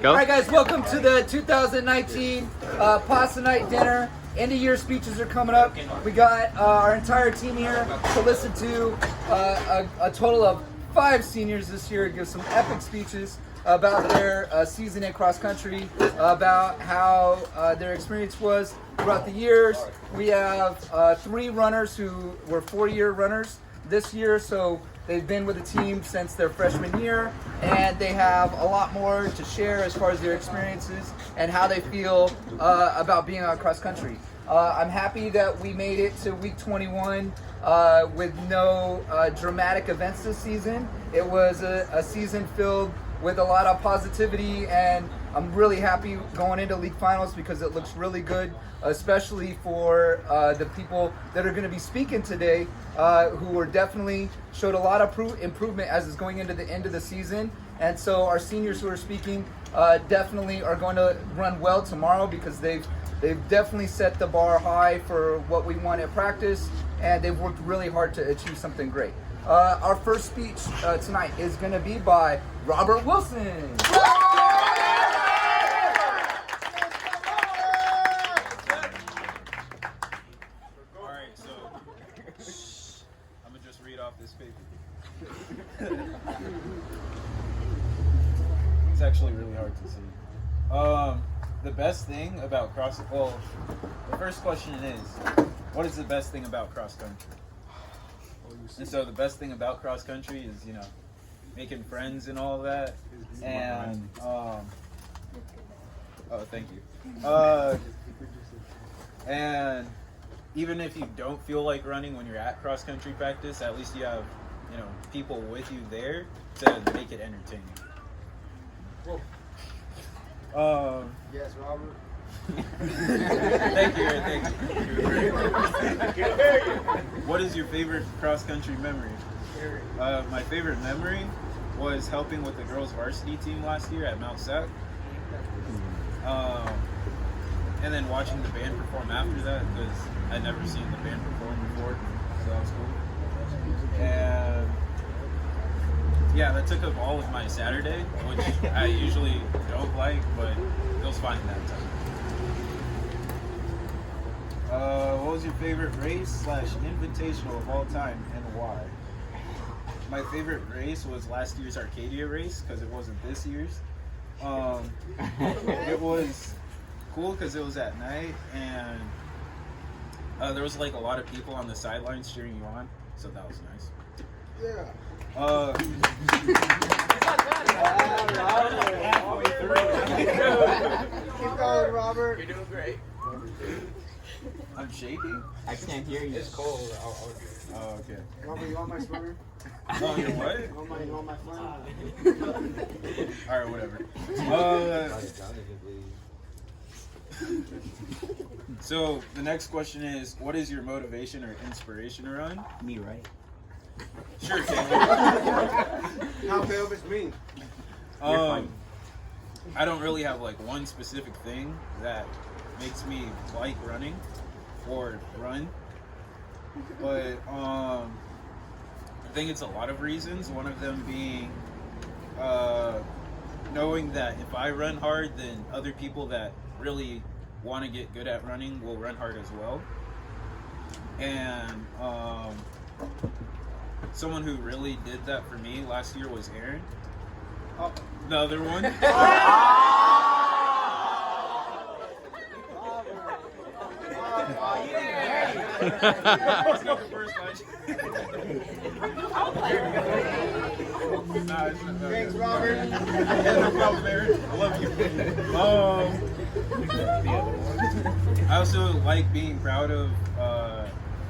Go. All right, guys, welcome to the 2019 Pasta Night Dinner. End of year speeches are coming up. We got our entire team here to listen to a total of 5 seniors this year give some epic speeches about their season in cross country, about how their experience was throughout the years. We have 3 runners who were 4-year runners this year, so they've been with the team since their freshman year, and they have a lot more to share as far as their experiences and how they feel about being on cross country. I'm happy that we made it to week 21 with no dramatic events this season. It was a season filled with a lot of positivity, and I'm really happy going into league finals because it looks really good, especially for the people that are going to be speaking today, who are definitely showed a lot of improvement as is going into the end of the season. And so our seniors who are speaking definitely are going to run well tomorrow because they've definitely set the bar high for what we want at practice, and they've worked really hard to achieve something great. Our first speech tonight is going to be by Robert Wilson. Alright, so I'm going to just read off this paper. It's actually really hard to see. The best thing about the first question is, what is the best thing about cross country? And so the best thing about cross country is, making friends and all of that. And thank you. And even if you don't feel like running when you're at cross country practice, at least you have, people with you there to make it entertaining. Yes, Robert. Thank you. What is your favorite cross-country memory? My favorite memory was helping with the girls' varsity team last year at Mount Sac. And then watching the band perform after that, because I'd never seen the band perform before, so that was cool. And yeah, that took up all of my Saturday, which I usually don't like, but it was fun that time. What was your favorite race / invitational of all time and why? My favorite race was last year's Arcadia race because it wasn't this year's. It was cool because it was at night, and there was like a lot of people on the sidelines cheering you on, so that was nice. Yeah. Keep going, Robert. You're doing great. I'm shaking? I can't hear you. It's cold. Oh, okay. Robert, you want my sweater? Oh, you're what? You want my flannel? Alright, whatever. So, the next question is, what is your motivation or inspiration to run? Me, right? Sure, Taylor. How bad was me? I don't really have like one specific thing that makes me like running or run, but I think it's a lot of reasons. One of them being knowing that if I run hard, then other people that really want to get good at running will run hard as well. And someone who really did that for me last year was Aaron. The other one. Thanks, Robert. Yeah, no problem, Aaron. I love you. I also like being proud of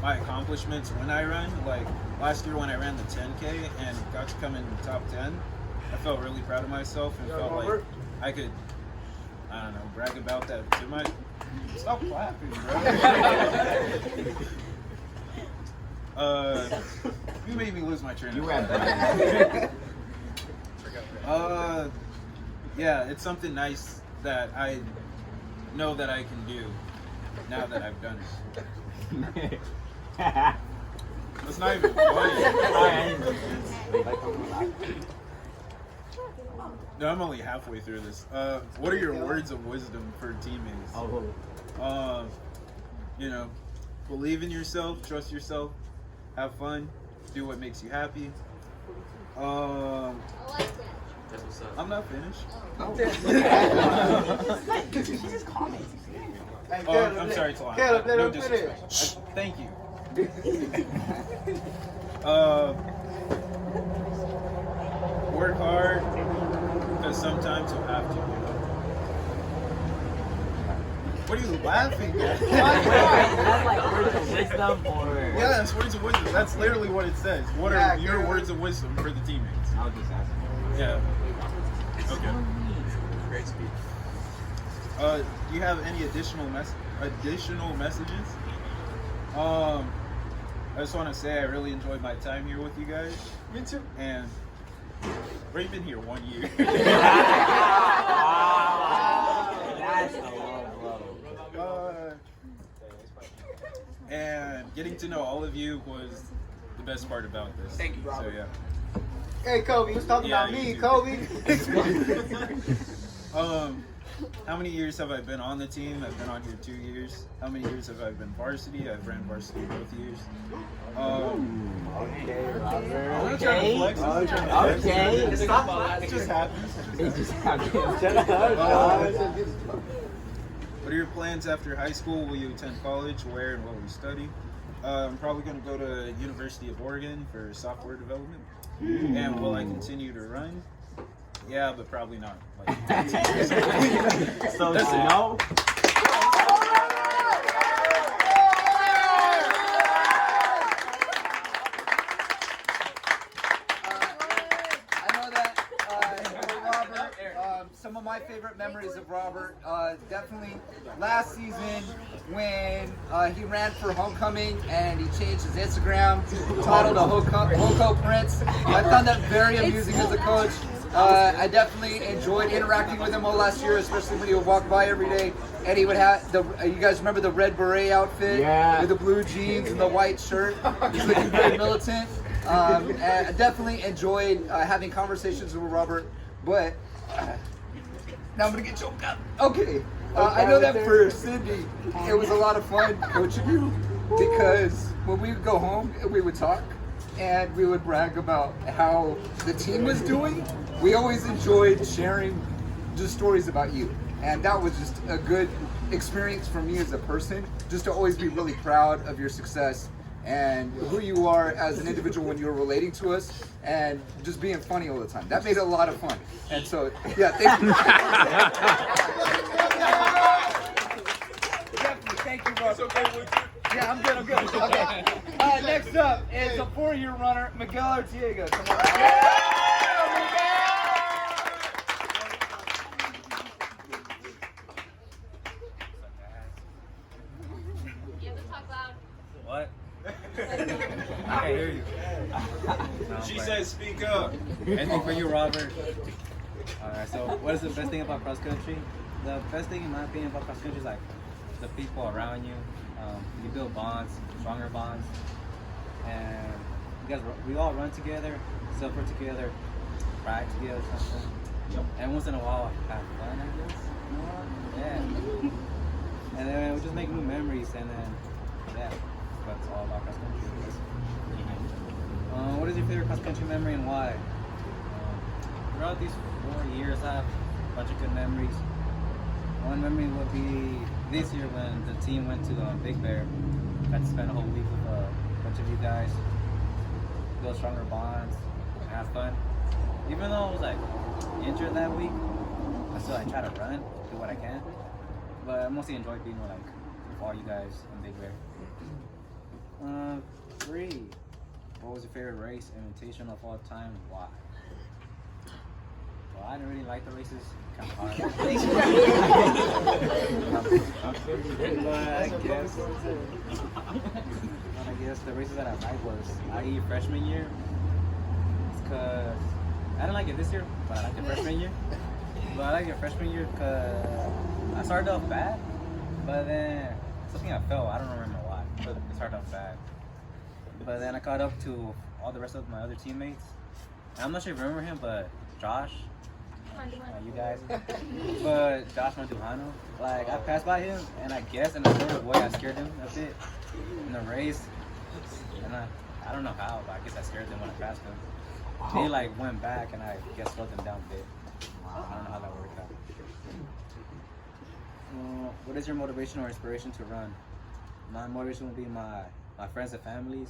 my accomplishments when I run. Like last year when I ran the 10K and got to come in the top 10, I felt really proud of myself and felt like I could, brag about that too much. Stop clapping, bro. You made me lose my train of thought. Yeah, it's something nice that I know that I can do now that I've done it. It's not even funny. No, I'm only halfway through this. What are your words of wisdom for teammates? You know, believe in yourself, trust yourself, have fun, do what makes you happy. I'm not finished. I'm sorry, Talon. Caleb, let No him disrespect. Thank you. Work hard, because sometimes you'll have to. What are you laughing at? That's like words of wisdom or... Yeah, that's words of wisdom. That's literally what it says. What are your words of wisdom for the teammates? I'll just ask him. Yeah. Okay. Great speech. Do you have any additional messages? I just want to say I really enjoyed my time here with you guys. Me too. And we've been here 1 year. That's a low. And getting to know all of you was the best part about this. Thank you, Robert. So yeah. Hey, Kobe, who's talking Yeah, about me, you too. Kobe? How many years have I been on the team? I've been on here 2 years. How many years have I been varsity? I've ran varsity both years. I'm not trying to flex. I'm not trying to flex. Okay. It just happens. It just happened. What are your plans after high school? Will you attend college? Where and what will you study? I'm probably going to go to University of Oregon for software development. And will I continue to run? Yeah, but probably not. Like, So no. Some of my favorite memories of Robert, definitely last season when he ran for homecoming and he changed his Instagram title to Hoko Prince. I found that very amusing as a coach. I definitely enjoyed interacting with him all last year, especially when he would walk by every day and he would have the. You guys remember the red beret outfit with the blue jeans and the white shirt? He's looking very militant. And I definitely enjoyed having conversations with Robert, but. Now I'm gonna get choked up. Okay, I know that for Cindy, it was a lot of fun coaching you because when we would go home, we would talk and we would brag about how the team was doing. We always enjoyed sharing just stories about you, and that was just a good experience for me as a person, just to always be really proud of your success and who you are as an individual when you're relating to us and just being funny all the time. That made it a lot of fun. And so, yeah, thank you. Definitely, thank you, Robert. Yeah, I'm good. Okay. Next up is a 4-year runner, Miguel Artiega. Come on. You have to talk loud. What? I hear you. She says, speak up. Anything for you, Robert? Alright, so what is the best thing about cross country? The best thing, in my opinion, about cross country is like the people around you. You build bonds, stronger bonds, and you guys, we all run together, suffer together, ride together, something. And once in a while, have fun, I guess. You know what? Yeah. And then we just make new memories, and then yeah, that's all about cross country. What is your favorite cross country memory and why? Throughout these 4 years, I have a bunch of good memories. One memory would be this year when the team went to Big Bear. Got to spend a whole week with a bunch of you guys, build stronger bonds, and have fun. Even though I was like injured that week, I still try to run, do what I can. But I mostly enjoy being with all you guys in Big Bear. 3. What was your favorite race invitation of all time? Why? Well, I didn't really like the races. Kind of hard. But I guess the races that I liked was IE freshman year. It's because I didn't like it this year, but I liked it freshman year. But I liked it freshman year because I started off bad, but then something I felt, I don't remember why, but it started off bad. But then I caught up to all the rest of my other teammates. And I'm not sure if you remember him, but Josh. you guys. But Josh Mandujano, like I passed by him, and I guess in a sort of way I scared him a bit in the race, and I don't know how, but I guess I scared them when I passed him. They like went back, and I guess slowed them down a bit. I don't know how that worked out. What is your motivation or inspiration to run? My motivation would be my friends and families.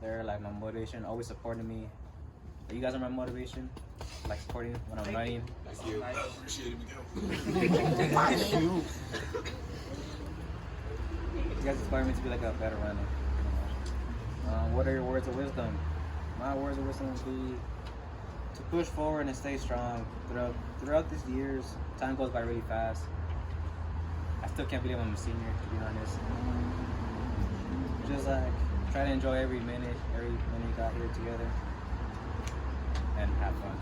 They're like my motivation, always supporting me. You guys are my motivation, like supporting when I'm running. Thank you. I appreciate it, You guys inspire me to be like a better runner. What are your words of wisdom? My words of wisdom would be to push forward and stay strong throughout these years. Time goes by really fast. I still can't believe I'm a senior, to be honest. Just like try to enjoy every minute you got here together, and have fun.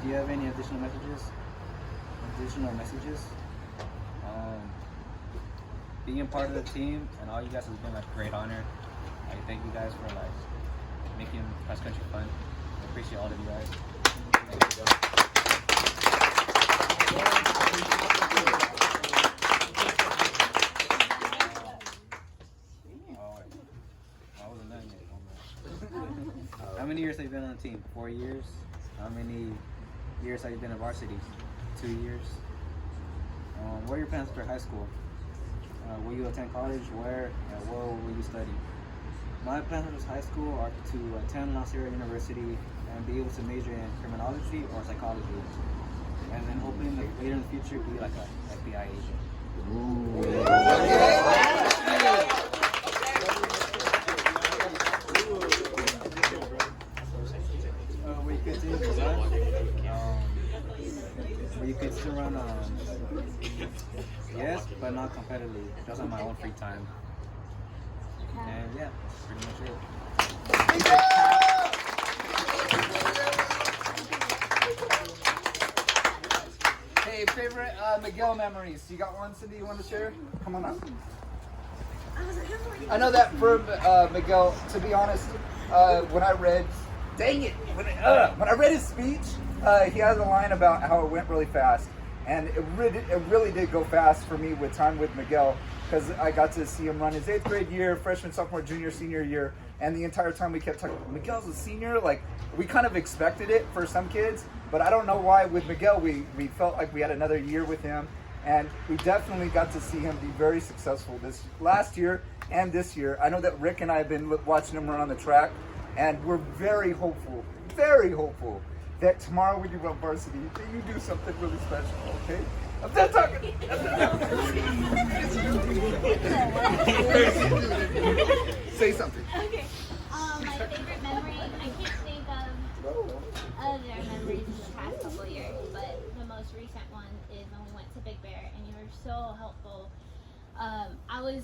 Do you have any additional messages? Being part of the team and all you guys has been like a great honor. I thank you guys for like making cross country fun. I appreciate all of you guys. Thank you, guys. How many years have you been on the team? 4 years? How many years have you been at varsity? 2 years? What are your plans for high school? Will you attend college? Where? And where will you study? My plans for high school are to attend La Sierra University and be able to major in criminology or psychology. And then hopefully later in the future be like a FBI agent. We continue to run. We continue to run. Yes, but not competitively. Just on my own free time. And yeah, that's pretty much it. Hey, favorite Miguel memories. You got one, Cindy, you want to share? Come on up. I know that for Miguel, to be honest, when I read, dang it, when I read his speech, he has a line about how it went really fast. And it really did go fast for me with time with Miguel, because I got to see him run his 8th grade year, freshman, sophomore, junior, senior year, and the entire time we kept talking, Miguel's a senior, like, we kind of expected it for some kids, but I don't know why with Miguel, we felt like we had another year with him, and we definitely got to see him be very successful this last year and this year. I know that Rick and I have been watching him run on the track, and we're very hopeful that tomorrow when you run varsity, that you do something really special, okay? I'm done talking. Say something. Okay. My favorite memory, I can't think of other memories in the past couple of years, but the most recent one is when we went to Big Bear and you were so helpful. I was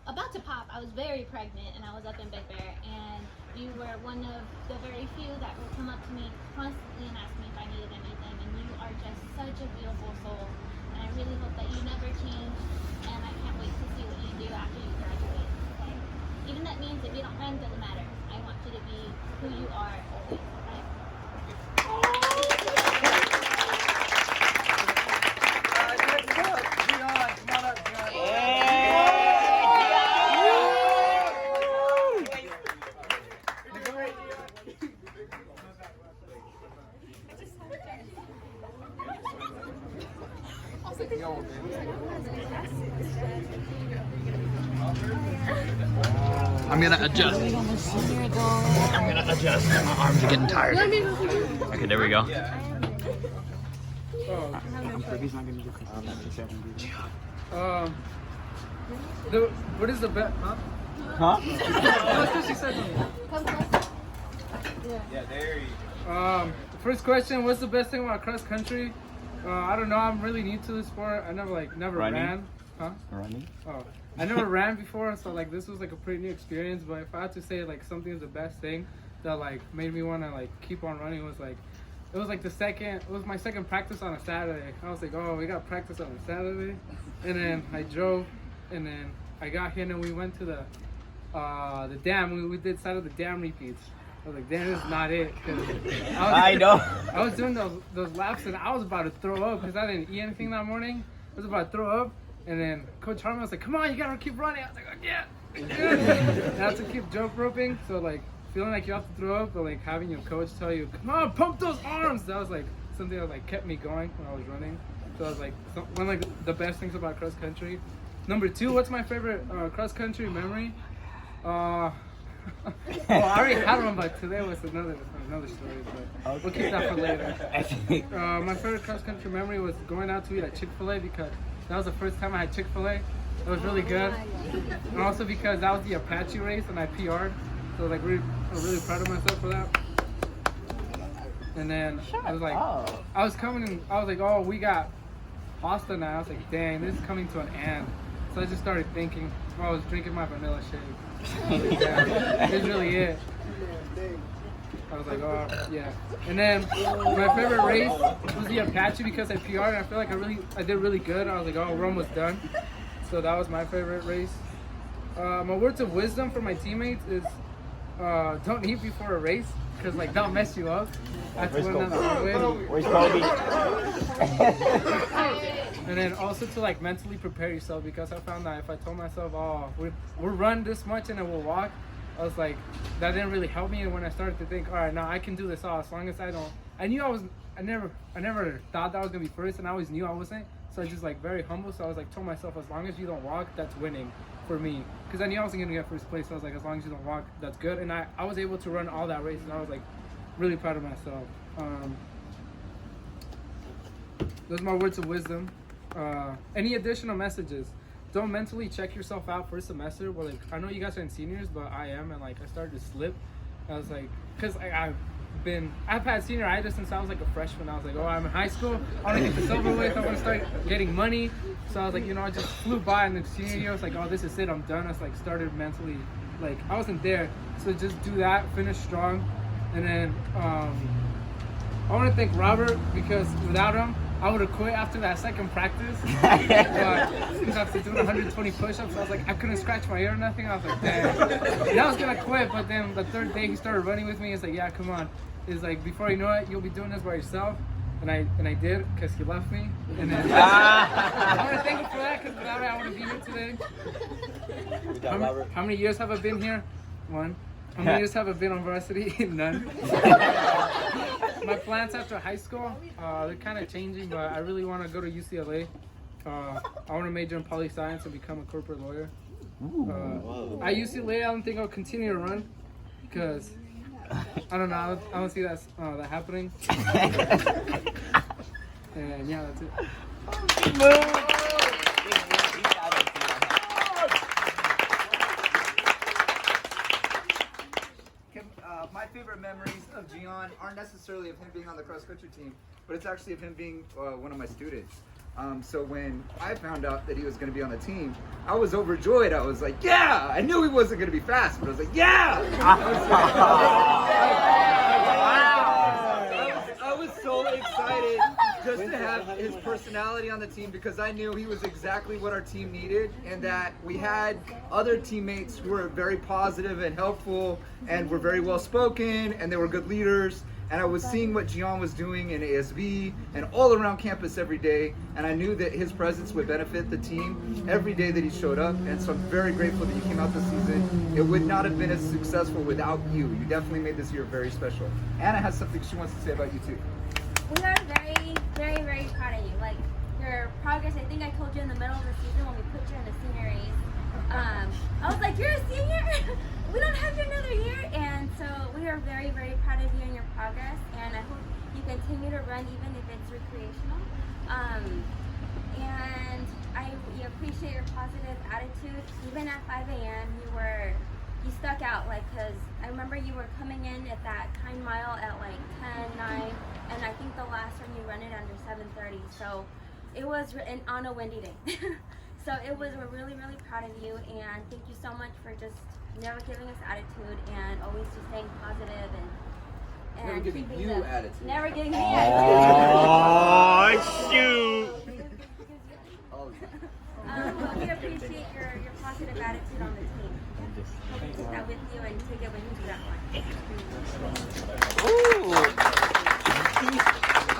about to pop. I was very pregnant and I was up in Big Bear, and you were one of the very few that would come up to me constantly and ask me if I needed anything, and you are just such a beautiful soul, and I really hope that you never change, and I can't wait to see what you do after you graduate. Okay? Even that means if you don't run, doesn't matter. I want you to be who you are always, okay? Next up, Gian. Come on up, Gian. I'm gonna adjust. My arms are getting tired. Okay, there we go. What is the bet? Yeah, there you The first question: what's the best thing about cross country? I don't know. I'm really new to the sport. I never Running? ran. Huh? Running? Oh, I never ran before, so like this was like a pretty new experience. But if I had to say like something is the best thing that like made me want to like keep on running was like it was like it was my second practice on a Saturday. I was like, oh, we got practice on a Saturday, and then I drove, and then I got here and we went to the dam. We did side of the dam repeats. was like, damn, this is not it. 'Cause I know. I was doing those laps and I was about to throw up because I didn't eat anything that morning. I was about to throw up, and then Coach Harmon was like, come on, you gotta keep running. I was like, oh, yeah. And I have to keep jump roping, so like feeling like you have to throw up, but like having your coach tell you, come on, pump those arms. That was like something that like kept me going when I was running. So I was like, one of like the best things about cross country. Number 2, what's my favorite cross country memory? Well, I already had one, but today was another story. But we'll keep that for later. My favorite cross country memory was going out to eat at Chick-fil-A because that was the first time I had Chick-fil-A. It was really good, and also because that was the Apache race and I PR'd, so like I'm really proud of myself for that. And then I was like, I was like, oh, we got pasta now. I was like, dang, this is coming to an end. So I just started thinking while I was drinking my vanilla shake. I was like, damn, this is really it. I was like, oh, yeah. And then my favorite race was the Apache because I PR'd and I feel like I did really good. I was like, oh, we're almost done. So that was my favorite race. My words of wisdom for my teammates is don't eat before a race because like they'll mess you up. That's one the hard way. Where's Kobe? And then also to like mentally prepare yourself because I found that if I told myself, oh, we'll run this much and then we'll walk, I was like, that didn't really help me. And when I started to think, all right, now I can do this all as long as I never thought that I was gonna be first, and I always knew I wasn't. So I was just like very humble. So I was like, told myself, as long as you don't walk, that's winning for me. Because I knew I wasn't gonna get first place. So I was like, as long as you don't walk, that's good. And I was able to run all that race, and I was like really proud of myself. Those are my words of wisdom. Any additional messages? Don't mentally check yourself out first semester. Well, like I know you guys aren't seniors, but I am, and like I started to slip. I was like, cause I've had senioritis since I was like a freshman. I was like, oh, I'm in high school. I want to get this over with. I want to start getting money. So I was like, I just flew by, and the senior year I was like, oh, this is it. I'm done. I was like started mentally, like I wasn't there. So just do that, finish strong, and then I want to thank Robert because without him, I would have quit after that second practice. Because after doing 120 push-ups, I was like, I couldn't scratch my ear or nothing. I was like, damn. And I was gonna quit, but then the third day he started running with me. He's like, yeah, come on. He's like, before you know it, you'll be doing this by yourself. And I did, because he left me. And then I want to thank him for that, because without it, I wouldn't be here today. How many years have I been here? 1. How many years have I been on varsity? None. My plans after high school, they're kind of changing, but I really want to go to UCLA. I want to major in poli-science and become a corporate lawyer. At UCLA, I don't think I'll continue to run because I don't know. I don't see that happening. And yeah, that's it. My favorite memories of Gian aren't necessarily of him being on the cross country team, but it's actually of him being one of my students. So when I found out that he was going to be on the team, I was overjoyed. I was like, yeah! I knew he wasn't going to be fast, but I was like, yeah! I was so excited just to have his personality on the team because I knew he was exactly what our team needed, and that we had other teammates who were very positive and helpful and were very well spoken, and they were good leaders. And I was seeing what Gian was doing in ASB and all around campus every day, and I knew that his presence would benefit the team every day that he showed up. And so I'm very grateful that you came out this season. It would not have been as successful without you. You definitely made this year very special. Anna has something she wants to say about you too. We are very, very, very proud of you. Like your progress, I think I told you in the middle of the season when we put you in the senior race. I was like, you're a senior? We don't have you another year. And so we are very, very proud of you and your progress. And I hope you continue to run even if it's recreational. And we appreciate your positive attitude. Even at 5 a.m. you stuck out, like, because I remember you were coming in at that time mile at like 10:09, and I think the last one you run it under 7:30. So it was on a windy day. So we're really, really proud of you, and thank you so much for just never giving us attitude and always just staying positive and Never giving keeping you the- attitude. Never giving me Oh, shoot. But we appreciate your positive attitude on the team. Hope you take that with you and take it with you to that one.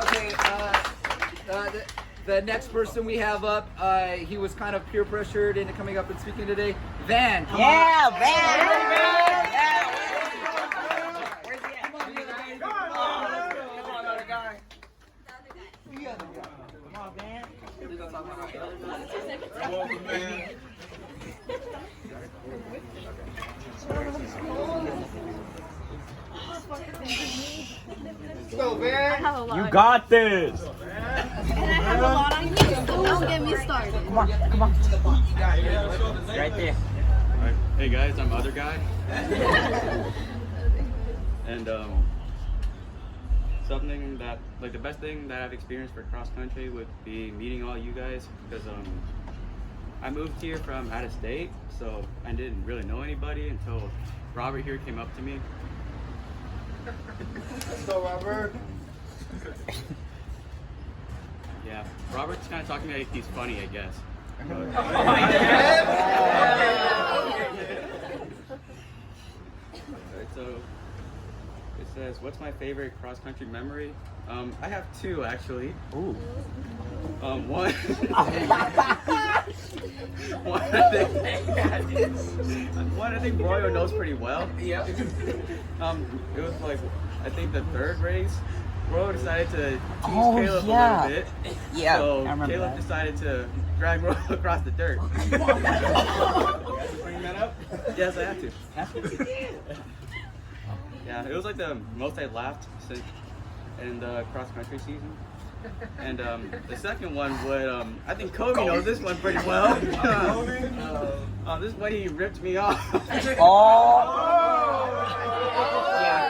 Okay, the next person we have up, he was kind of peer pressured into coming up and speaking today. Van, come on. Go, man. You got this. Don't get me started. Right there. Alright, hey guys, I'm other guy. And something that, like the best thing that I've experienced for cross country would be meeting all you guys, because I moved here from out of state, so I didn't really know anybody until Robert here came up to me. So, Robert. Yeah, Robert's kind of talking to me like he's funny, I guess. Alright, so it says, what's my favorite cross-country memory? I have two actually. Ooh. One, one I think Royo knows pretty well. Yeah. It was like, I think the third race, Royo decided to tease Oh, Caleb yeah. a little bit. Yeah, So I remember Caleb that. decided to drag Royo across the dirt. You guys bring that up? Yes, I have to. Yeah, it was like the most I laughed since in the cross country season. And the second one would, I think Kobe knows this one pretty well. This is when he ripped me off. Yeah,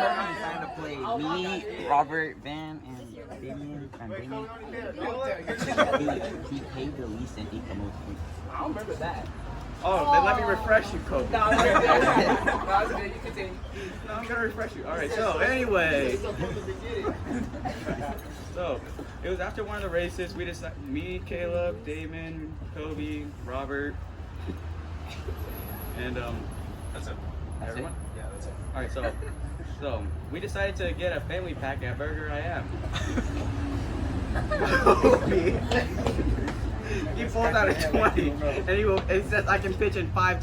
Kobe's trying to play me, Robert, Van, and Damien. He paid the least and ate the most points. I don't remember that. Oh, then let me refresh you, Kobe. No, it's okay. You continue. No, I'm gonna refresh you. Alright, so anyway. So, it was after one of the races, we decided, me, Caleb, Damon, Kobe, Robert, and That's it. everyone? Yeah, that's it. Alright, so we decided to get a family pack at Burger I Am. He pulls out a 20 and he says I can pitch in $5.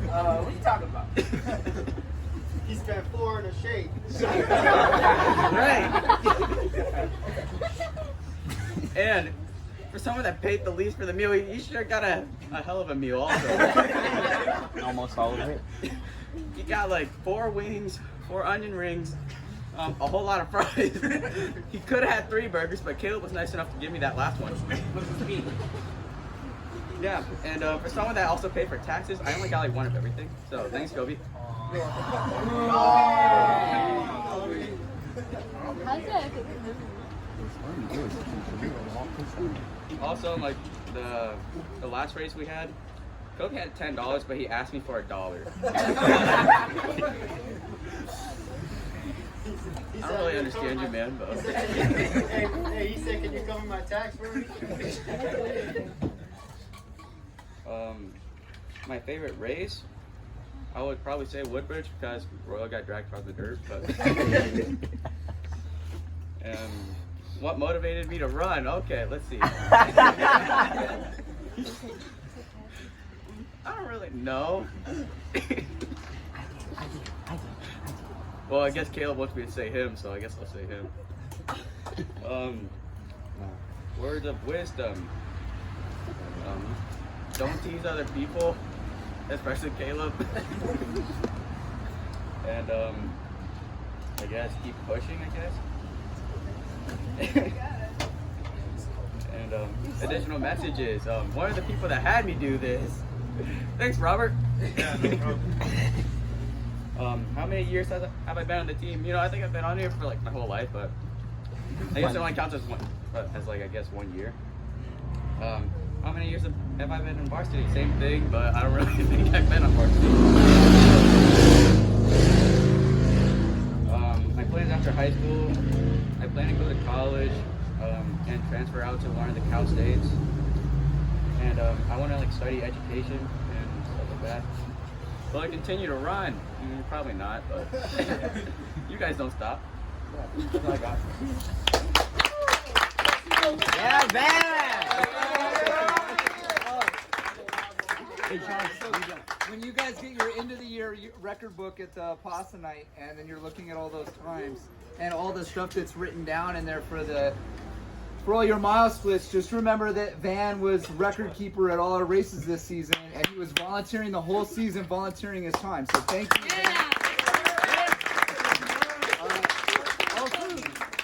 What are you talking about? He spent 4 in a shake. Right. And for someone that paid the least for the meal, he sure got a hell of a meal also. Almost all of it. He got like 4 wings, 4 onion rings, a whole lot of fries. He could have had 3 burgers, but Caleb was nice enough to give me that last one. Yeah, and for someone that also paid for taxes, I only got like 1 of everything. So thanks, Kobe. Also, like the last race we had, Kobe had $10, but he asked me for $1. I don't really understand you, man, but Hey, he said, can you cover my tax for me? my favorite race, I would probably say Woodbridge because Royal got dragged across the dirt. But what motivated me to run? Okay, let's see. I don't really know. Well, I guess Caleb wants me to say him, so I guess I'll say him. Words of wisdom. Don't tease other people, especially Caleb. And I guess keep pushing, I guess. And additional messages. One of the people that had me do this. Thanks, Robert. Yeah, no problem. How many years have I been on the team? You know, I think I've been on here for like my whole life, but I guess it only counts as one, like I guess 1 year. How many years have I been in varsity? Same thing, but I don't really think I've been on varsity. My plans after high school, I plan to go to college and transfer out to one of the Cal States. And I want to like study education and stuff like bad. Will I continue to run? Probably not, but you guys don't stop. That's all I got. Yeah, man! When you guys get your end of the year record book at the pasta night, and then you're looking at all those times and all the stuff that's written down in there for all your mile splits, just remember that Van was record keeper at all our races this season, and he was volunteering the whole season, volunteering his time. So thank you, Van. Also,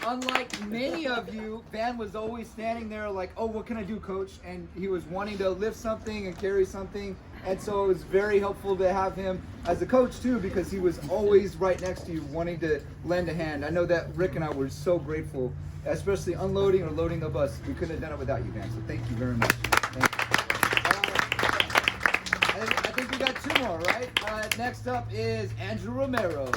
unlike many of you, Van was always standing there like, oh, what can I do, coach? And he was wanting to lift something and carry something. And so it was very helpful to have him as a coach too, because he was always right next to you wanting to lend a hand. I know that Rick and I were so grateful, especially unloading or loading the bus. We couldn't have done it without you, Van. So thank you very much. Thank you. I think we got two more, right? Next up is Andrew Romero.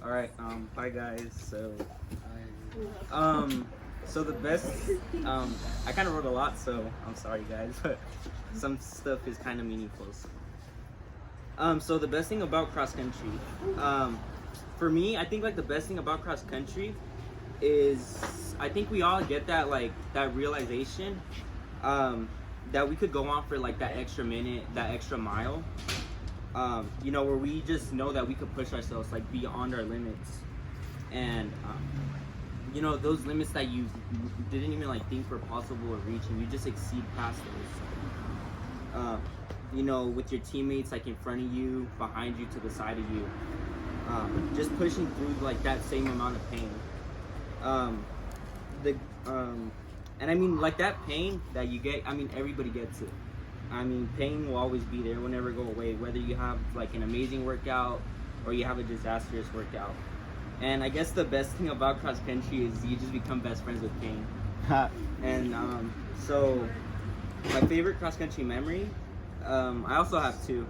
All right, bye guys. So the best, I kind of wrote a lot, so I'm sorry guys, but some stuff is kind of meaningful. So the best thing about cross country, for me, I think like the best thing about cross country is I think we all get that that realization that we could go on for like that extra minute, that extra mile. You know, where we just know that we could push ourselves like beyond our limits, and you know, those limits that you didn't even like think were possible or reach, and you just exceed past those. You know, with your teammates like in front of you, behind you, to the side of you, just pushing through like that same amount of pain. And I mean, like that pain that you get, I mean, everybody gets it. I mean, pain will always be there, it will never go away, whether you have like an amazing workout or you have a disastrous workout. And I guess the best thing about cross country is you just become best friends with pain. And so my favorite cross country memory, I also have two.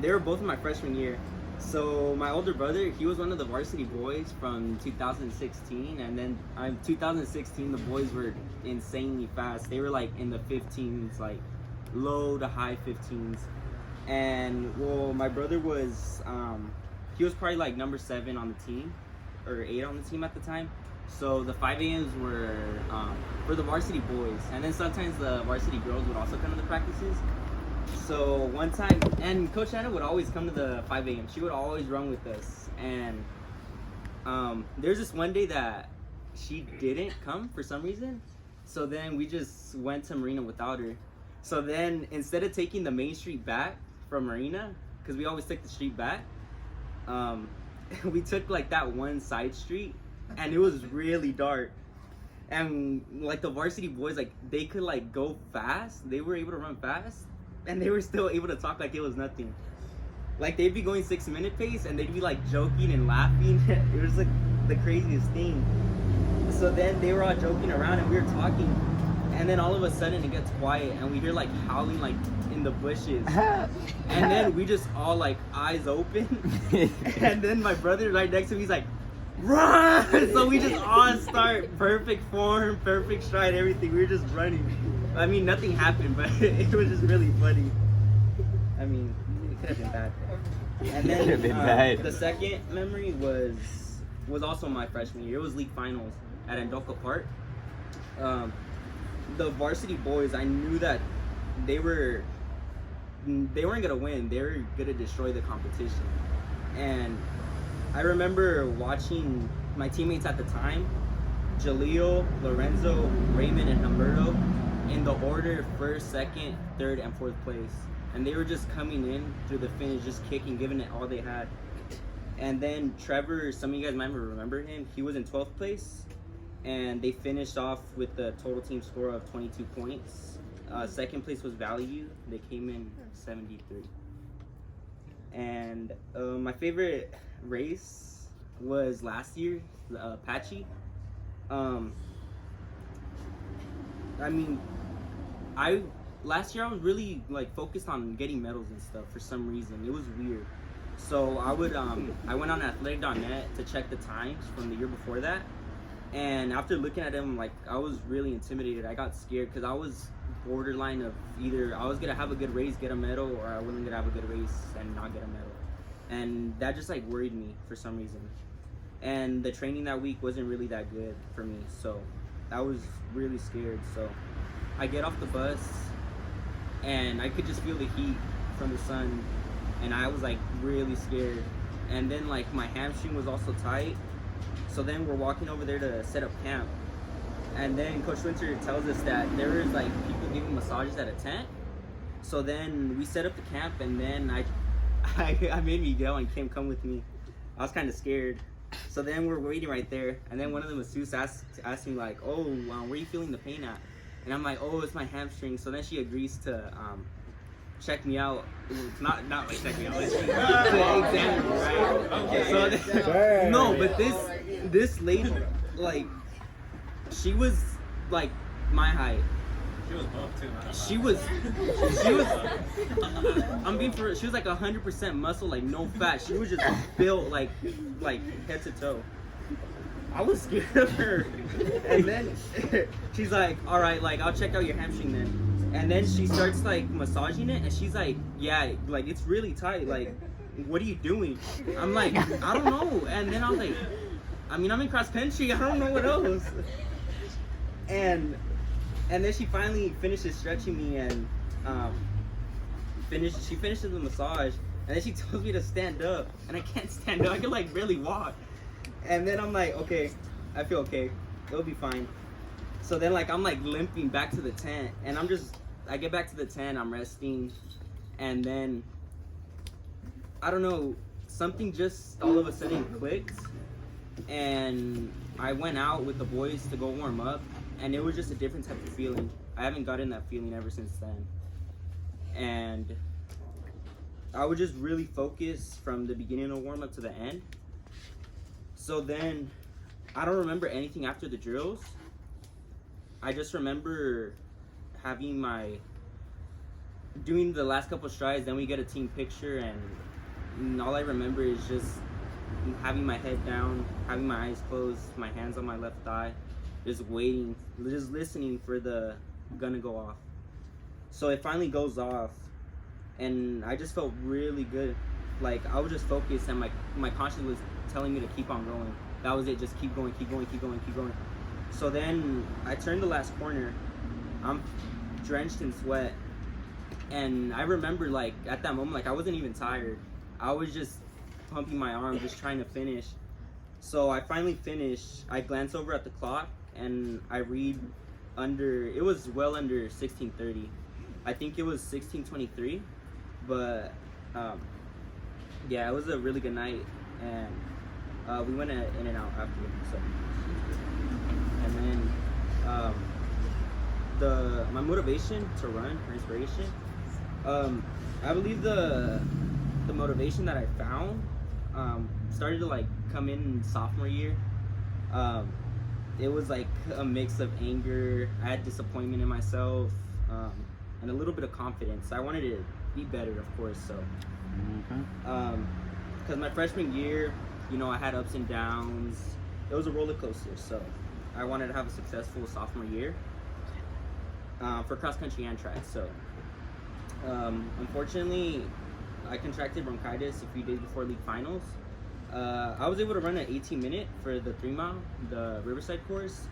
They were both in my freshman year. So my older brother, he was one of the varsity boys from 2016, and then 2016 the boys were insanely fast. They were like in the 15s, like low to high 15s. And well, my brother was he was probably like number 7 on the team, or 8 on the team at the time. So the 5 a.m.s were for the varsity boys, and then sometimes the varsity girls would also come to the practices. So one time, and Coach Anna would always come to the 5 a.m. She would always run with us. And there's this one day that she didn't come for some reason. So then we just went to Marina without her. So then instead of taking the main street back from Marina, because we always took the street back, we took like that one side street, and it was really dark. And like the varsity boys, like they could like go fast. They were able to run fast. And they were still able to talk like it was nothing. Like they'd be going 6-minute pace and they'd be like joking and laughing. It was like the craziest thing. So then they were all joking around and we were talking, and then all of a sudden it gets quiet and we hear like howling like in the bushes. And then we just all like eyes open. And then my brother right next to me, he's like, run! So we just all start perfect form, perfect stride, everything. We were just running. I mean, nothing happened, but it was just really funny. I mean, it could have been bad. And then the second memory was also my freshman year. It was league finals at Andoka Park. The varsity boys, I knew that they weren't gonna win. They were gonna destroy the competition. And I remember watching my teammates at the time, Jaleel, Lorenzo, Raymond, and Humberto, in the order 1st, 2nd, 3rd, and 4th place. And they were just coming in through the finish, just kicking, giving it all they had. And then Trevor, some of you guys might remember him, he was in 12th place. And they finished off with the total team score of 22 points. 2nd place was Valley View. They came in 73. And my favorite race was last year, Apache. I mean, last year I was really like focused on getting medals and stuff for some reason. It was weird. So I went on athletic.net to check the times from the year before that. And after looking at them, like, I was really intimidated. I got scared because I was borderline of either I was gonna have a good race, get a medal, or I wasn't gonna have a good race and not get a medal. And that just like worried me for some reason. And the training that week wasn't really that good for me, so I was really scared. So I get off the bus and I could just feel the heat from the sun, and I was like really scared. And then like my hamstring was also tight. So then we're walking over there to set up camp, and then Coach Winter tells us that there is like people giving massages at a tent. So then we set up the camp, and then I made Miguel and Kim come with me. I was kind of scared. So then we're waiting right there, and then one of the masseuses asked me like, "Oh, where are you feeling the pain at?" And I'm like, "Oh, it's my hamstring." So then she agrees to check me out. Not like check me out. It's to examine me, right? Okay. So no, but this lady, like, she was like my height. She was buff too, man. She was I'm being for real, she was like 100% muscle, like no fat. She was just built like head to toe. I was scared of her. And then she's like, "All right, like I'll check out your hamstring then." And then she starts like massaging it, and she's like, "Yeah, like it's really tight. Like, what are you doing?" I'm like, "I don't know." And then I was like, I mean, I'm in cross country. I don't know what else. And then she finally finishes stretching me, and she finishes the massage, and then she tells me to stand up, and I can't stand up. I can like barely walk. And then I'm like, okay, I feel okay. It'll be fine. So then like I'm like limping back to the tent, and I get back to the tent, I'm resting, and then I don't know, something just all of a sudden clicked, and I went out with the boys to go warm up, and it was just a different type of feeling. I haven't gotten that feeling ever since then. And I was just really focused from the beginning of warm up to the end. So then I don't remember anything after the drills. I just remember doing the last couple strides, then we get a team picture, and all I remember is just having my head down, having my eyes closed, my hands on my left thigh, just waiting, just listening for the gun to go off. So it finally goes off, and I just felt really good. Like, I was just focused, and my conscience was telling me to keep on going. That was it, just keep going, keep going, keep going, keep going. So then I turned the last corner. I'm drenched in sweat, and I remember like at that moment, like I wasn't even tired. I was just pumping my arm, just trying to finish. So I finally finished. I glance over at the clock, and I read it was well under 16:30. I think it was 16:23, but yeah, it was a really good night, and we went in and out after. So, and then my motivation to run, or inspiration, I believe the motivation that I found started to like come in sophomore year. It was like a mix of anger. I had disappointment in myself, and a little bit of confidence. I wanted to be better, of course. So, because my freshman year, you know, I had ups and downs. It was a roller coaster. So, I wanted to have a successful sophomore year for cross country and track. So, unfortunately, I contracted bronchitis a few days before league finals. I was able to run an 18-minute for the 3-mile, the Riverside course,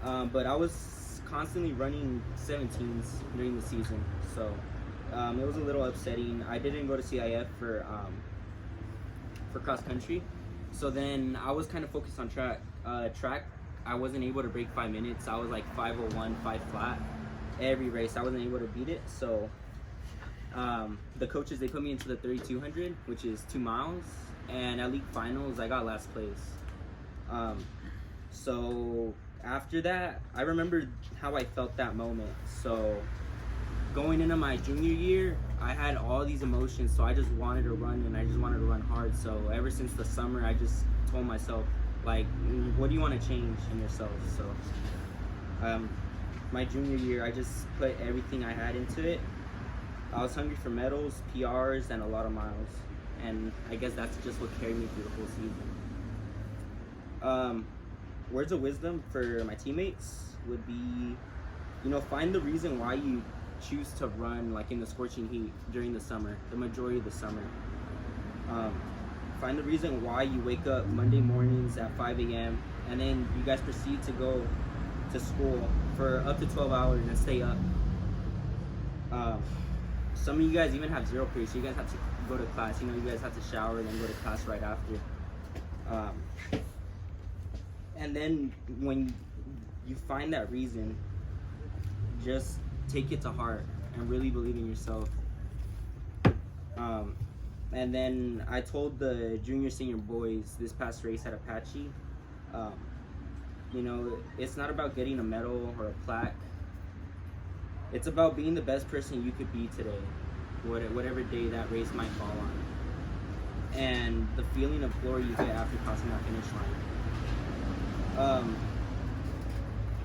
but I was constantly running 17s during the season, so it was a little upsetting. I didn't go to CIF for cross country, so then I was kind of focused on track. I wasn't able to break 5 minutes. I was like 5:01, 5 flat. Every race, I wasn't able to beat it, so the coaches, they put me into the 3200, which is 2 miles. And at league finals, I got last place. So after that, I remember how I felt that moment. So going into my junior year, I had all these emotions. So I just wanted to run, and I just wanted to run hard. So ever since the summer, I just told myself, like, what do you want to change in yourself? So my junior year, I just put everything I had into it. I was hungry for medals, PRs, and a lot of miles. And I guess that's just what carried me through the whole season. Words of wisdom for my teammates would be, find the reason why you choose to run like in the scorching heat during the summer, the majority of the summer. Find the reason why you wake up Monday mornings at 5 a.m. and then you guys proceed to go to school for up to 12 hours and stay up. Some of you guys even have 0 periods, so you guys have to go to class. You guys have to shower and then go to class right after. And then when you find that reason, just take it to heart and really believe in yourself. And then I told the junior senior boys this past race at Apache, it's not about getting a medal or a plaque. It's about being the best person you could be today, whatever day that race might fall on. And the feeling of glory you get after crossing that finish line. I'm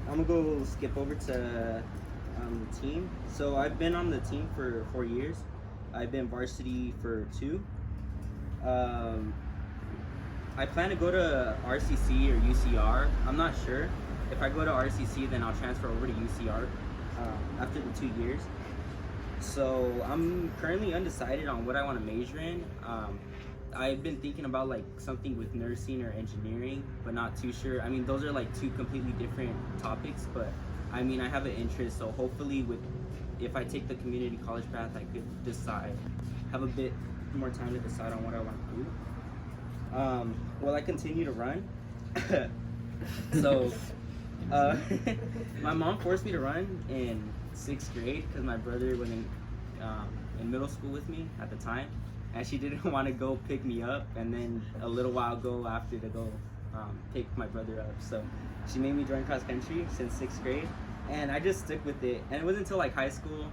gonna go skip over to the team. So I've been on the team for 4 years. I've been varsity for 2. I plan to go to RCC or UCR. I'm not sure. If I go to RCC, then I'll transfer over to UCR after the 2 years. So I'm currently undecided on what I want to major in. I've been thinking about like something with nursing or engineering, but not too sure. I mean, those are like 2 completely different topics, but I mean, I have an interest, so hopefully if I take the community college path, I could have a bit more time to decide on what I want to do. Will I continue to run? So, my mom forced me to run in 6th grade because my brother was in middle school with me at the time, and she didn't want to go pick me up, and then a little while go after to go pick my brother up. So she made me join cross country since 6th grade, and I just stuck with it. And it wasn't until like high school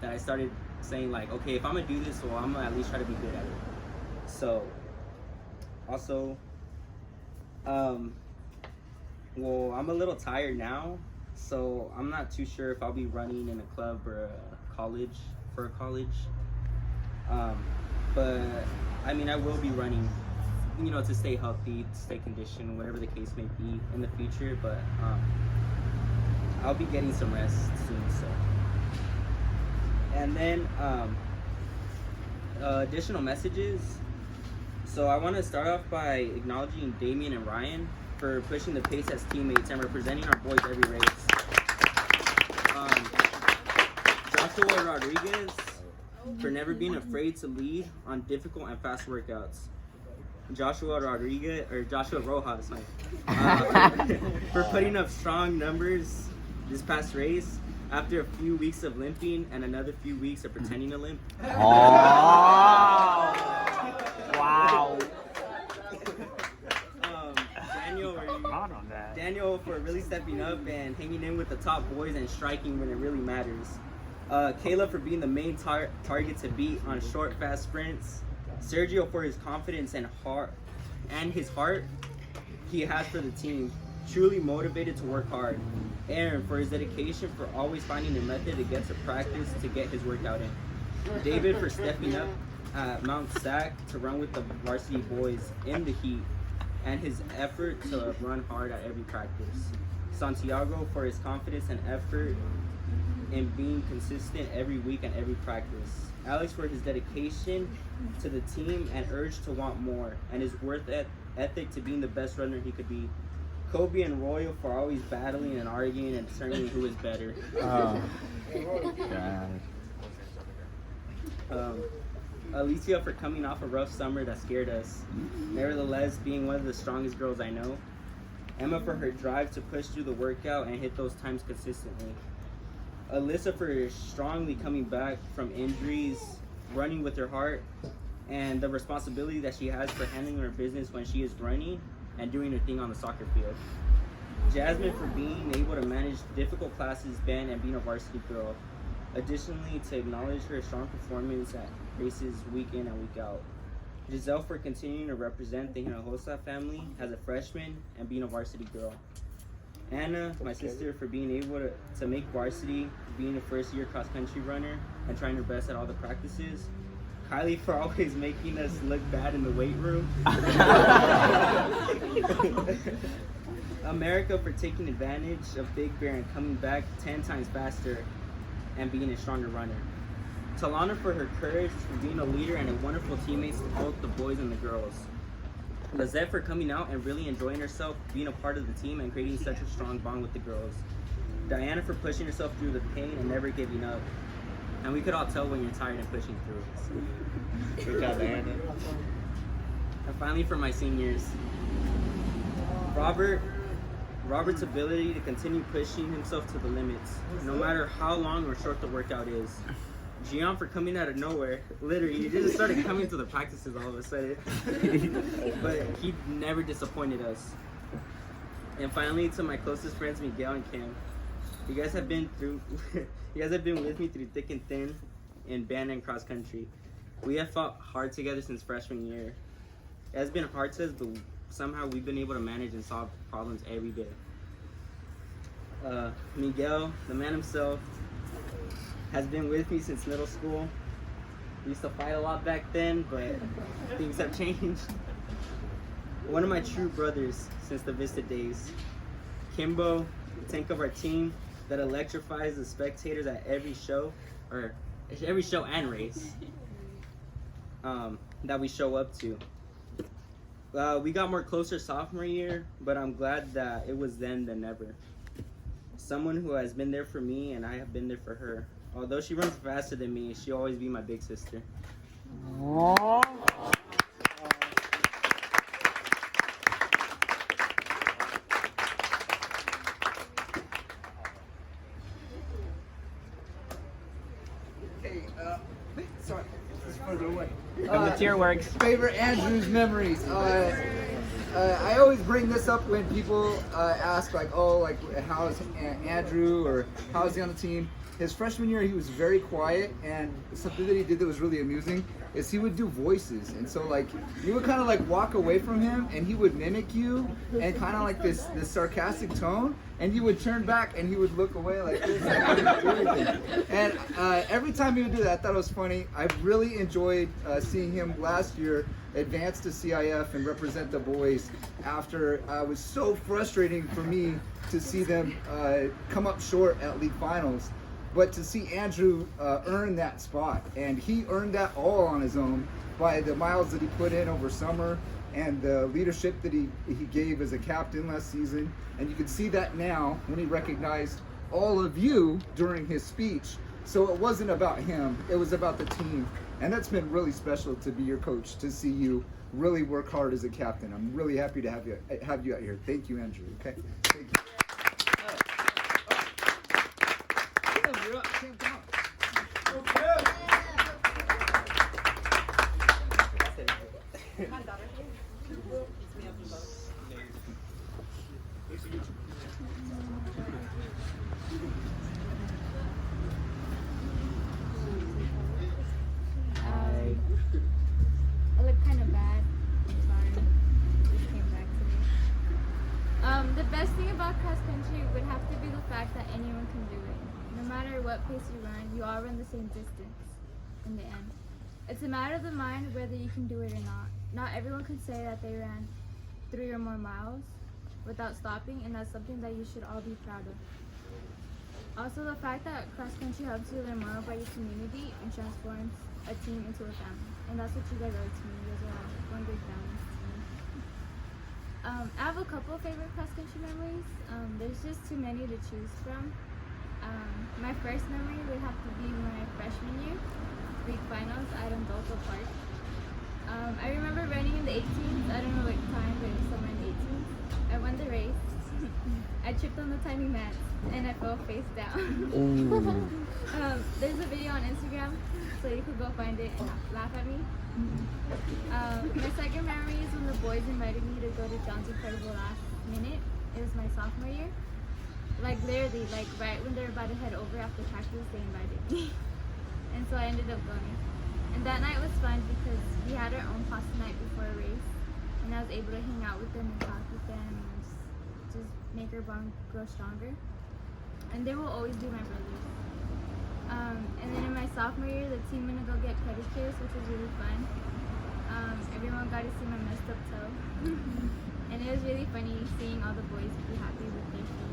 that I started saying like, okay, if I'm gonna do this, well, I'm gonna at least try to be good at it. So also, well, I'm a little tired now, so I'm not too sure if I'll be running in a club or a college. But I mean, I will be running, to stay healthy, to stay conditioned, whatever the case may be in the future. But I'll be getting some rest soon. So, and then additional messages. So I want to start off by acknowledging Damien and Ryan for pushing the pace as teammates and representing our boys every race. Joshua Rodriguez for never being afraid to lead on difficult and fast workouts. Joshua Rojas, for putting up strong numbers this past race after a few weeks of limping and another few weeks of pretending to limp. Wow. Daniel for really stepping up and hanging in with the top boys and striking when it really matters. Kayla for being the main target to beat on short, fast sprints. Sergio for his confidence and his heart he has for the team. Truly motivated to work hard. Aaron for his dedication for always finding a method to get to practice to get his workout in. David for stepping up at Mount Sac to run with the varsity boys in the heat and his effort to run hard at every practice. Santiago for his confidence and effort in being consistent every week and every practice. Alex for his dedication to the team and urge to want more and his work ethic to being the best runner he could be. Kobe and Royal for always battling and arguing and determining who is better. Alicia for coming off a rough summer that scared us, nevertheless being one of the strongest girls I know. Emma for her drive to push through the workout and hit those times consistently. Alyssa for strongly coming back from injuries, running with her heart, and the responsibility that she has for handling her business when she is running and doing her thing on the soccer field. Jasmine for being able to manage difficult classes, band, and being a varsity girl. Additionally, to acknowledge her strong performance at races week in and week out. Giselle for continuing to represent the Hinojosa family as a freshman and being a varsity girl. Anna, my sister, for being able to make varsity, being a first-year cross-country runner, and trying her best at all the practices. Kylie for always making us look bad in the weight room. America for taking advantage of Big Bear and coming back 10 times faster and being a stronger runner. Talana for her courage, for being a leader and a wonderful teammate to both the boys and the girls. Lizette for coming out and really enjoying herself, being a part of the team and creating such a strong bond with the girls. Diana for pushing herself through the pain and never giving up. And we could all tell when you're tired and pushing through. Good job, Diana. And finally for my seniors, Robert's ability to continue pushing himself to the limits, no matter how long or short the workout is. Gian for coming out of nowhere, literally, he just started coming to the practices all of a sudden. But he never disappointed us. And finally to my closest friends, Miguel and Kim. You guys have been with me through thick and thin in band and cross country. We have fought hard together since freshman year. It has been hard to us, but somehow we've been able to manage and solve problems every day. Miguel, the man himself, has been with me since middle school. We used to fight a lot back then, but things have changed. One of my true brothers since the Vista days. Kimbo, the tank of our team that electrifies the spectators at every show and race that we show up to. We got more closer sophomore year, but I'm glad that it was then than never. Someone who has been there for me and I have been there for her. Although she runs faster than me, she'll always be my big sister. Hey, sorry, this is further away. Come to Tier Works. Favorite Andrew's memories. I always bring this up when people ask, like, oh, like, how's Andrew or how's he on the team? His freshman year, he was very quiet, and something that he did that was really amusing is he would do voices. And so, like, you would kind of, like, walk away from him, and he would mimic you, and kind of like this sarcastic tone, and you would turn back, and he would look away like this. And every time he would do that, I thought it was funny. I really enjoyed seeing him last year advance to CIF and represent the boys after it was so frustrating for me to see them come up short at league finals. But to see Andrew earn that spot, and he earned that all on his own by the miles that he put in over summer and the leadership that he gave as a captain last season. And you can see that now when he recognized all of you during his speech. So it wasn't about him, it was about the team. And that's been really special to be your coach, to see you really work hard as a captain. I'm really happy to have you out here. Thank you, Andrew. Okay? Thank you. I look kind of bad. I'm sorry. This came back to me. The best thing about cross country would have to be the fact that anyone can do it. No matter what pace you run, you all run the same distance in the end. It's a matter of the mind whether you can do it or not. Not everyone can say that they ran 3 or more miles without stopping, and that's something that you should all be proud of. Also, the fact that cross country helps you learn more about your community and transforms a team into a family. And that's what you guys are to me. You guys are all one big family to me. I have a couple favorite cross country memories. There's just too many to choose from. My first memory would have to be my freshman year, league finals at Andolfo Park. I remember running in the 18s. I don't know what time, but it was somewhere in the 18s. I won the race. I tripped on the tiny mats and I fell face down. There's a video on Instagram, so you could go find it and laugh at me. My second memory is when the boys invited me to go to John's Incredible last minute. It was my sophomore year. Like literally, like right when they were about to head over after practice, they invited me. And so I ended up going. And that night was fun because we had our own pasta night before a race. And I was able to hang out with them and talk with them and just make our bond grow stronger. And they will always be my brothers. And then in my sophomore year, the team went to go get pedicures, which was really fun. Everyone got to see my messed up toe. And it was really funny seeing all the boys be happy with their feet.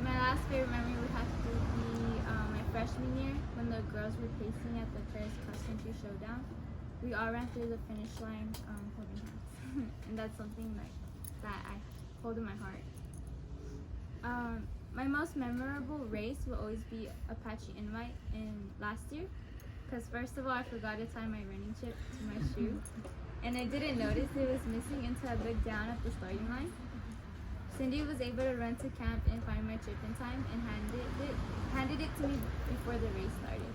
My last favorite memory would have to be my freshman year when the girls were pacing at the first cross-country showdown. We all ran through the finish line holding hands. And that's something that I hold in my heart. My most memorable race will always be Apache Invite in last year. Because first of all, I forgot to tie my running chip to my shoe. And I didn't notice it was missing until I looked down at the starting line. Cindy was able to run to camp and find my chip in time and handed it to me before the race started.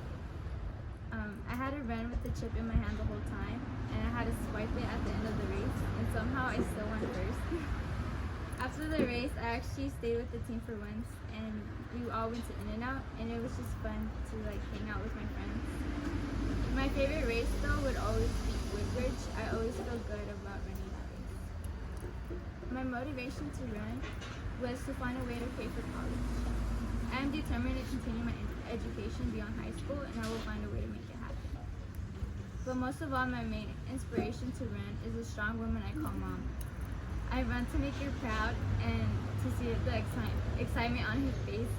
I had to run with the chip in my hand the whole time, and I had to swipe it at the end of the race, and somehow I still won first. After the race, I actually stayed with the team for once, and we all went to In-N-Out, and it was just fun to hang out with my friends. My favorite race though would always be Woodbridge. I always feel good about running that race. My motivation to run was to find a way to pay for college. I am determined to continue my education beyond high school, and I will find a way to make it happen. But most of all, my main inspiration to run is a strong woman I call Mom. I run to make her proud and to see the excitement on her face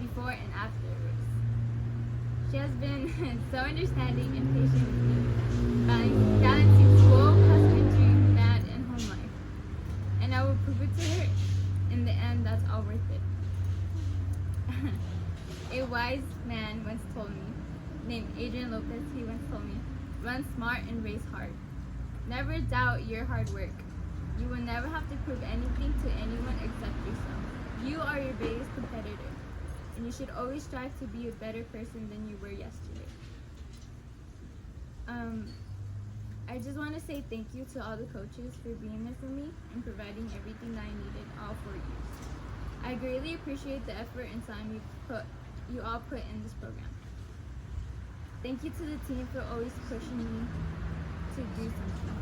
before and after the race. She has been so understanding and patient with me, balancing school, cross-country, band, and home life. And I will prove it to her. In the end, that's all worth it. A wise man once told me, named Adrian Lopez, he once told me, run smart and race hard. Never doubt your hard work. You will never have to prove anything to anyone except yourself. You are your biggest competitor, and you should always strive to be a better person than you were yesterday. I just want to say thank you to all the coaches for being there for me and providing everything that I needed all 4 years. I greatly appreciate the effort and time you all put in this program. Thank you to the team for always pushing me to do something.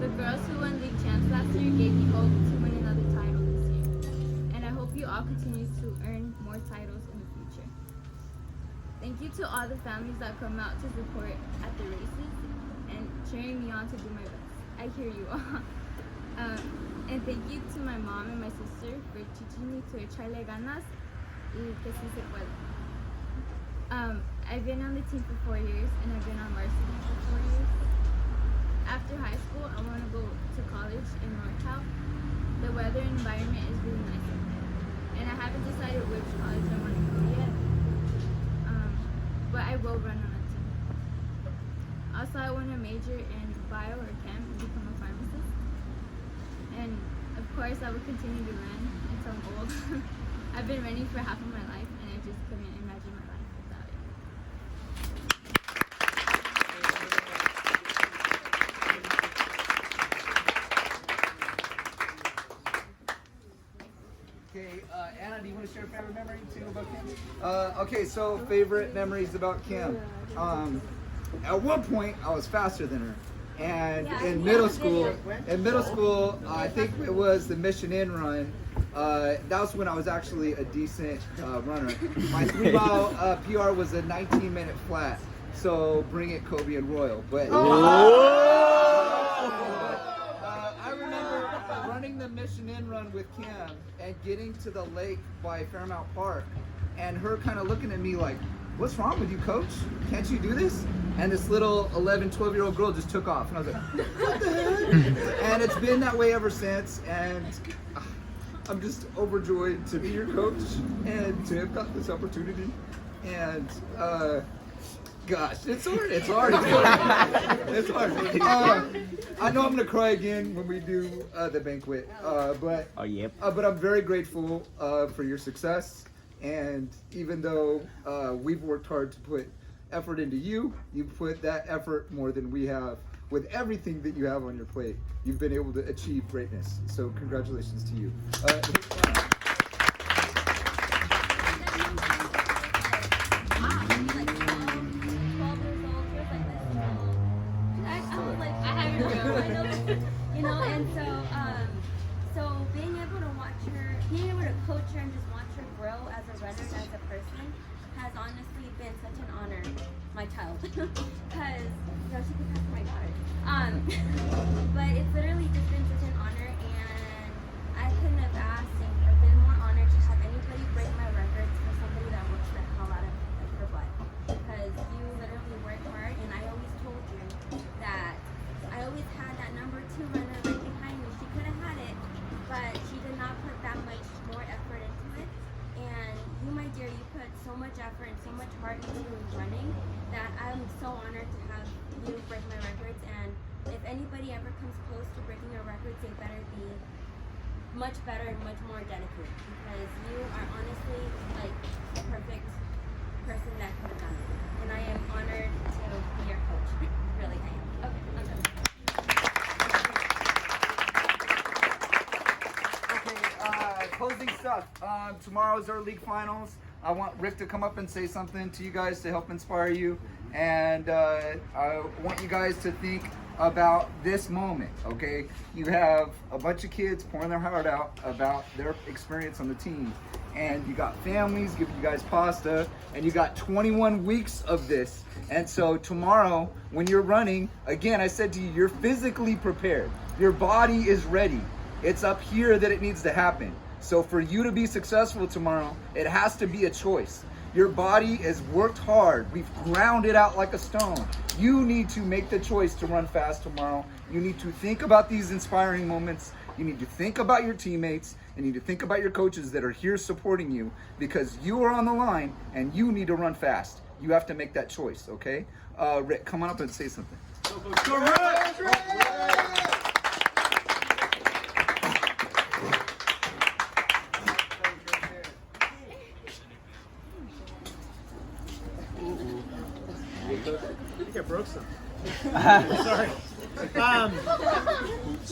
The girls who won league champs last year gave me hope to win another title this year. And I hope you all continue to earn more titles in the future. Thank you to all the families that come out to support at the races and cheering me on to do my best. I hear you all. And thank you to my mom and my sister for teaching me to echarle ganas y que sí se puede. I've been on the team for 4 years, and I've been on varsity for 4 years. After high school, I want to go to college in NorCal. The weather and environment is really nice up there. And I haven't decided which college I want to go yet. But I will run on a team. Also, I want to major in bio or chem and become a pharmacist. And of course, I will continue to run until I'm old. I've been running for half of my life, and I just couldn't imagine my life without it. Okay, Anna, do you want to share a favorite memory too about Kim? Okay, so favorite memories about Kim. At one point, I was faster than her. And in middle school, I think it was the Mission Inn run. That was when I was actually a decent runner. My 3-mile PR was a 19-minute flat. So bring it, Kobe and Royal. But I remember running the Mission Inn run with Kim and getting to the lake by Fairmount Park, and her kind of looking at me like, "What's wrong with you, coach? Can't you do this?" And this little 11, 12-year-old girl just took off. And I was like, what the heck? And it's been that way ever since. And I'm just overjoyed to be your coach and to have got this opportunity. And gosh, it's hard. It's hard. It's hard. I know I'm going to cry again when we do the banquet. But I'm very grateful for your success. And even though we've worked hard to put effort into you, you've put that effort more than we have with everything that you have on your plate. You've been able to achieve greatness. So congratulations to you. You know, and so being able to coach her and just watch her grow as a runner and as a person has honestly been such an honor. My child, because she could pass my daughter. But it's literally just been such an honor, and I couldn't have asked or been more honored to have anybody break my records for somebody that works the hell out of her butt. Because you literally work hard, and I always told you that I always had that number 2 runner right behind me. She could have had it, but she did not put that much more effort into it. And you, my dear, you put so much effort and so much heart into running that I'm so honored to have you break my records. And if anybody ever comes close to breaking your records, they better be much better and much more dedicated, because you are honestly like the perfect person that could have done it. And I am honored to be your coach. Really, I am. Okay, I'm done. Closing stuff. Tomorrow's our league finals. I want Rick to come up and say something to you guys to help inspire you. And I want you guys to think about this moment, okay? You have a bunch of kids pouring their heart out about their experience on the team. And you got families giving you guys pasta. And you got 21 weeks of this. And so tomorrow, when you're running, again, I said to you, you're physically prepared. Your body is ready. It's up here that it needs to happen. So for you to be successful tomorrow, it has to be a choice. Your body has worked hard. We've ground it out like a stone. You need to make the choice to run fast tomorrow. You need to think about these inspiring moments. You need to think about your teammates, and you need to think about your coaches that are here supporting you, because you are on the line and you need to run fast. You have to make that choice, okay? Rick, come on up and say something. Go, Rick! I think I broke something. Sorry. I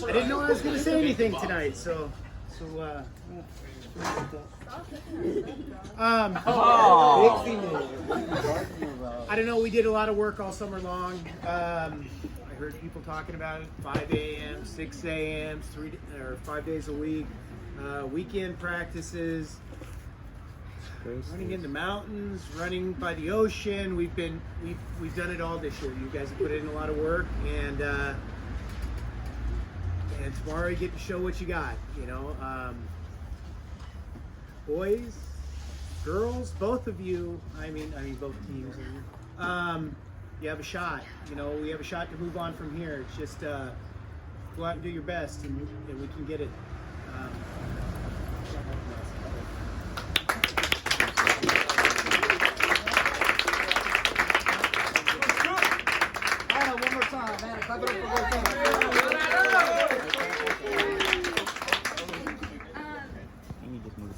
didn't know I was going to say anything tonight, so. I don't know. We did a lot of work all summer long. I heard people talking about it. 5 a.m., 6 a.m., 5 days a week. Weekend practices. Running in the mountains, running by the ocean. We've done it all this year. You guys have put in a lot of work, and tomorrow you get to show what you got. You know, boys, girls, both of you. I mean both teams. You have a shot. You know, we have a shot to move on from here. It's just go out and do your best, and we can get it. One more time, man. Clap it up for both teams.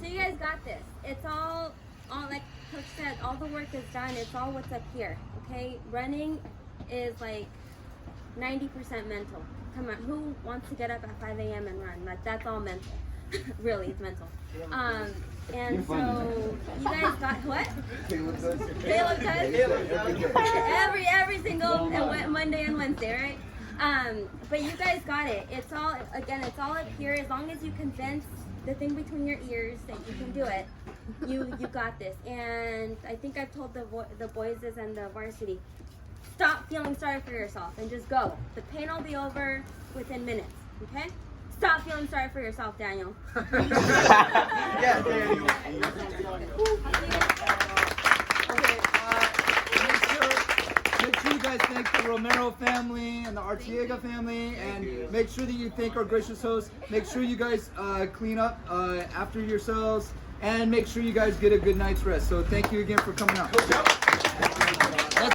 So you guys got this. It's all like Coach said, all the work is done. It's all what's up here, okay? Running is like 90% mental. Come on, who wants to get up at 5 a.m. and run? Like, that's all mental. Really, it's mental. And so you guys got what? Caleb does. Caleb does. Every single Monday and Wednesday, right? But you guys got it. It's all up here. As long as you convince the thing between your ears that you can do it, you got this. And I think I've told the boys this and the varsity, stop feeling sorry for yourself and just go. The pain will be over within minutes. Okay? Stop feeling sorry for yourself, Daniel. Yeah, Daniel. Okay, make sure you guys thank the Romero family and the Artiega family, and make sure that you thank our gracious host. Make sure you guys clean up after yourselves, and make sure you guys get a good night's rest. So thank you again for coming out.